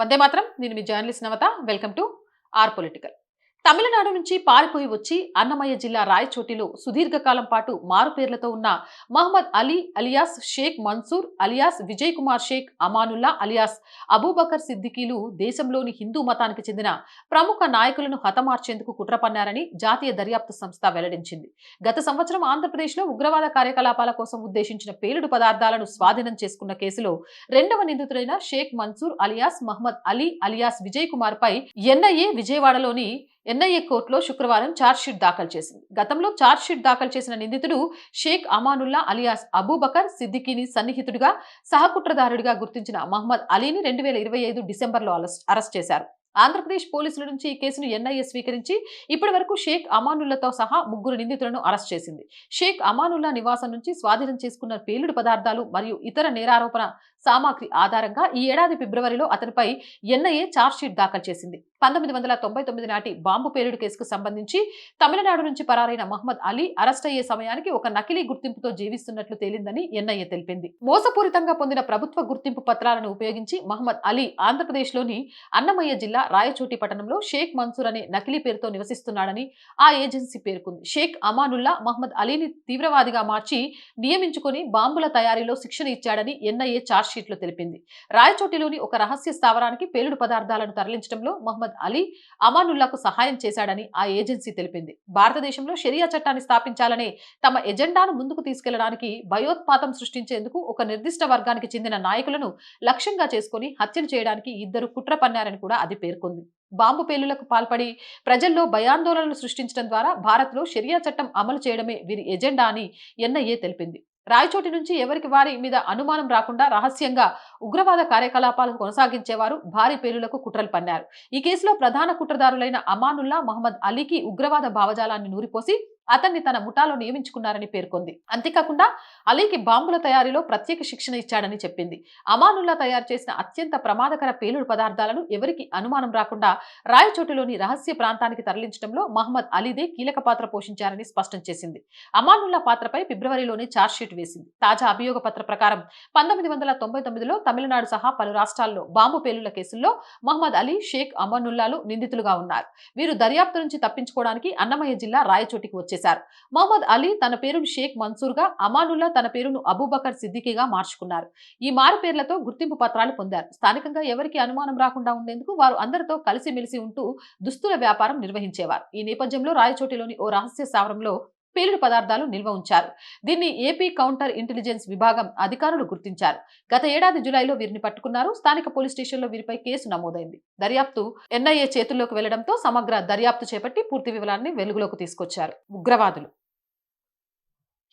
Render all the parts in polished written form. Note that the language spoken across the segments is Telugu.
వందే మాత్రం. నేను మీ journalist Navata. Welcome to or political. Tamil Nadu నుంచి పారిపోయి వచ్చి అన్నమయ్య జిల్లా రాయచోటిలో సుదీర్ఘకాలం పాటు మారు పేర్లతో ఉన్న Mohammed Ali alias Sheikh Mansoor alias Vijay Kumar Sheikh Amanullah alias Abubakar సిద్దికీలు దేశంలోని హిందూ మతానికి చెందిన ప్రముఖ నాయకులను హతమార్చేందుకు కుట్ర పన్నారని జాతీయ దర్యాప్తు సంస్థ వెల్లడించింది. గత సంవత్సరం ఆంధ్రప్రదేశ్లో ఉగ్రవాద కార్యకలాపాల కోసం ఉద్దేశించిన పేలుడు పదార్థాలను స్వాధీనం చేసుకున్న కేసులో రెండవ నిందితుడైన షేక్ మన్సూర్ అలియాస్ మహమ్మద్ అలీ అలియాస్ విజయ్ కుమార్ పై ఎన్ఐఏ విజయవాడలోని ఎన్ఐఏ కోర్టులో శుక్రవారం ఛార్జ్షీట్ దాఖలు చేసింది. గతంలో ఛార్జ్షీట్ దాఖలు చేసిన నిందితుడు షేక్ అమానుల్లా అలియాస్ అబూబకర్ సిద్దికీని సన్నిహితుడిగా సహకుట్రదారుడిగా గుర్తించిన మహమ్మద్ అలీని 2025 డిసెంబర్లో అరెస్ట్ చేశారు. ఆంధ్రప్రదేశ్ పోలీసుల నుంచి ఈ కేసును ఎన్ఐఏ స్వీకరించి ఇప్పటి వరకు షేక్ అమానుల్లాతో సహా 3 నిందితులను అరెస్ట్ చేసింది. షేక్ అమానుల్లా నివాసం నుంచి స్వాధీనం చేసుకున్న పేలుడు పదార్థాలు మరియు ఇతర నేరారోపణ సామాగ్రి ఆధారంగా ఈ ఏడాది ఫిబ్రవరిలో అతనిపై ఎన్ఐఏ ఛార్జ్షీట్ దాఖలు చేసింది. 1999 నాటి బాంబు పేలుడు కేసుకు సంబంధించి తమిళనాడు నుంచి పరారైన మహమ్మద్ అలీ అరెస్ట్ అయ్యే సమయానికి ఒక నకిలీ గుర్తింపుతో జీవిస్తున్నట్లు తేలిందని ఎన్ఐఏ తెలిపింది. మోసపూరితంగా పొందిన ప్రభుత్వ గుర్తింపు పత్రాలను ఉపయోగించి మహమ్మద్ అలీ ఆంధ్రప్రదేశ్లోని అన్నమయ్య జిల్లా రాయచోటి పట్టణంలో షేక్ మన్సూర్ అనే నకిలీ పేరుతో నివసిస్తున్నాడని ఆ ఏజెన్సీ పేర్కొంది. షేక్ అమానుల్లా మహమ్మద్ అలీని తీవ్రవాదిగా మార్చి నియమించుకొని బాంబుల తయారీలో శిక్షణ ఇచ్చాడని ఎన్ఐఏ ఛార్జ్షీట్లో తెలిపింది. రాయచోటిలోని ఒక రహస్య స్థావరానికి పేలుడు పదార్థాలను తరలించడంలో మహమ్మద్ అలీ అమానుల్లాకు సహాయం చేశాడని ఆ ఏజెన్సీ తెలిపింది. భారతదేశంలో షరియా చట్టాన్ని స్థాపించాలనే తమ ఎజెండాను ముందుకు తీసుకెళ్లడానికి భయోత్పాతం సృష్టించేందుకు ఒక నిర్దిష్ట వర్గానికి చెందిన నాయకులను లక్ష్యంగా చేసుకుని హత్యలు చేయడానికి ఇద్దరు కుట్ర పన్నారని కూడా అది పేర్కొంది. బాంబు పేలులకు పాల్పడి ప్రజల్లో భయాందోళనలు సృష్టించడం ద్వారా భారత్లో షరియా చట్టం అమలు చేయడమే వీరి ఎజెండా అని ఎన్ఐఏ తెలిపింది. రాయచోటి నుంచి ఎవరికి వారి మీద అనుమానం రాకుండా రహస్యంగా ఉగ్రవాద కార్యకలాపాలను కొనసాగించేవారు భారీ పేలులకు కుట్రలు పన్నారు. ఈ కేసులో ప్రధాన కుట్రదారులైన అమానుల్లా మహమ్మద్ అలీకి ఉగ్రవాద భావజాలాన్ని నూరిపోసి అతన్ని తన ముఠాలో నియమించుకున్నారని పేర్కొంది. అంతేకాకుండా అలీకి బాంబుల తయారీలో ప్రత్యేక శిక్షణ ఇచ్చాడని చెప్పింది. అమానుల్లా తయారు చేసిన అత్యంత ప్రమాదకర పేలుడు పదార్థాలను ఎవరికి అనుమానం రాకుండా రాయచోటిలోని రహస్య ప్రాంతానికి తరలించడంలో మహమ్మద్ అలీదే కీలక పాత్ర పోషించారని స్పష్టం చేసింది. అమానుల్లా పాత్రపై ఫిబ్రవరిలోనే ఛార్జ్షీట్ వేసింది. తాజా అభియోగ పత్ర ప్రకారం 1999లో తమిళనాడు సహా పలు రాష్ట్రాల్లో బాంబు పేలుళ్ల కేసుల్లో మహమ్మద్ అలీ షేక్ అమానుల్లాలు నిందితులుగా ఉన్నారు. వీరు దర్యాప్తు నుంచి తప్పించుకోవడానికి అన్నమయ్య జిల్లా రాయచోటికి వచ్చేశారు. మహమ్మద్ అలీ తన పేరును షేక్ మన్సూర్ గా, అమానుల్లా తన పేరును అబూబకర్ సిద్దికీగా మార్చుకున్నారు. ఈ మారు పేర్లతో గుర్తింపు పత్రాలు పొందారు. స్థానికంగా ఎవరికి అనుమానం రాకుండా ఉండేందుకు వారు అందరితో కలిసిమెలిసి ఉంటూ దుస్తుల వ్యాపారం నిర్వహించేవారు. ఈ నేపథ్యంలో రాయచోటిలోని ఓ రహస్య స్థావరంలో పేలుడు పదార్థాలు నిల్వ ఉంచారు. దీన్ని ఏపీ కౌంటర్ ఇంటెలిజెన్స్ విభాగం అధికారులు గుర్తించారు. గత ఏడాది జులైలో వీరిని పట్టుకున్నారు. స్థానిక పోలీస్ స్టేషన్లో వీరిపై కేసు నమోదైంది. దర్యాప్తు ఎన్ఐఏ చేతుల్లోకి వెళ్లడంతో సమగ్ర దర్యాప్తు చేపట్టి పూర్తి వివరాన్ని వెలుగులోకి తీసుకొచ్చారు. ఉగ్రవాదులు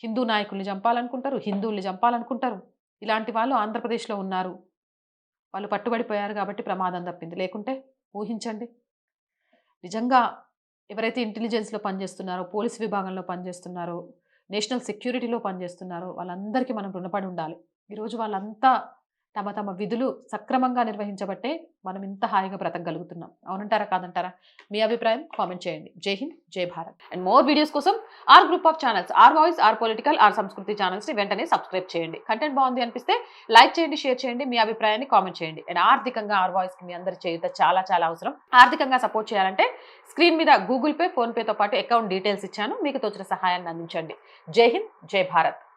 హిందూ నాయకుల్ని చంపాలనుకుంటారు, హిందువుల్ని చంపాలనుకుంటారు. ఇలాంటి వాళ్ళు ఆంధ్రప్రదేశ్లో ఉన్నారు. వాళ్ళు పట్టుబడిపోయారు కాబట్టి ప్రమాదం తప్పింది. లేకుంటే ఊహించండి. నిజంగా ఎవరైతే ఇంటెలిజెన్స్లో పనిచేస్తున్నారో, పోలీస్ విభాగంలో పనిచేస్తున్నారో, నేషనల్ సెక్యూరిటీలో పనిచేస్తున్నారో వాళ్ళందరికీ మనం రుణపడి ఉండాలి. ఈరోజు వాళ్ళంతా తమ తమ విధులు సక్రమంగా నిర్వహించబట్టే మనం ఇంత హాయిగా బ్రతకగలుగుతున్నాం. అవునంటారా కాదంటారా? మీ అభిప్రాయం కామెంట్ చేయండి. జై హింద్, జై భారత్. అండ్ మోర్ వీడియోస్ కోసం R group of channels, R voice, R political, R Sanskriti channels ని వెంటనే సబ్స్క్రైబ్ చేయండి. కంటెంట్ బాగుంది అనిపిస్తే లైక్ చేయండి, షేర్ చేయండి, మీ అభిప్రాయాన్ని కామెంట్ చేయండి. అండ్ ఆర్థికంగా ఆర్ వాయిస్ కి మీ అందరి చేయుత చాలా చాలా అవసరం. ఆర్థికంగా సపోర్ట్ చేయాలంటే స్క్రీన్ మీద గూగుల్ పే, ఫోన్ పేతో పాటు అకౌంట్ డీటెయిల్స్ ఇచ్చాను. మీకు తోచిన సహాయాన్ని అందించండి. జై హింద్, జై భారత్.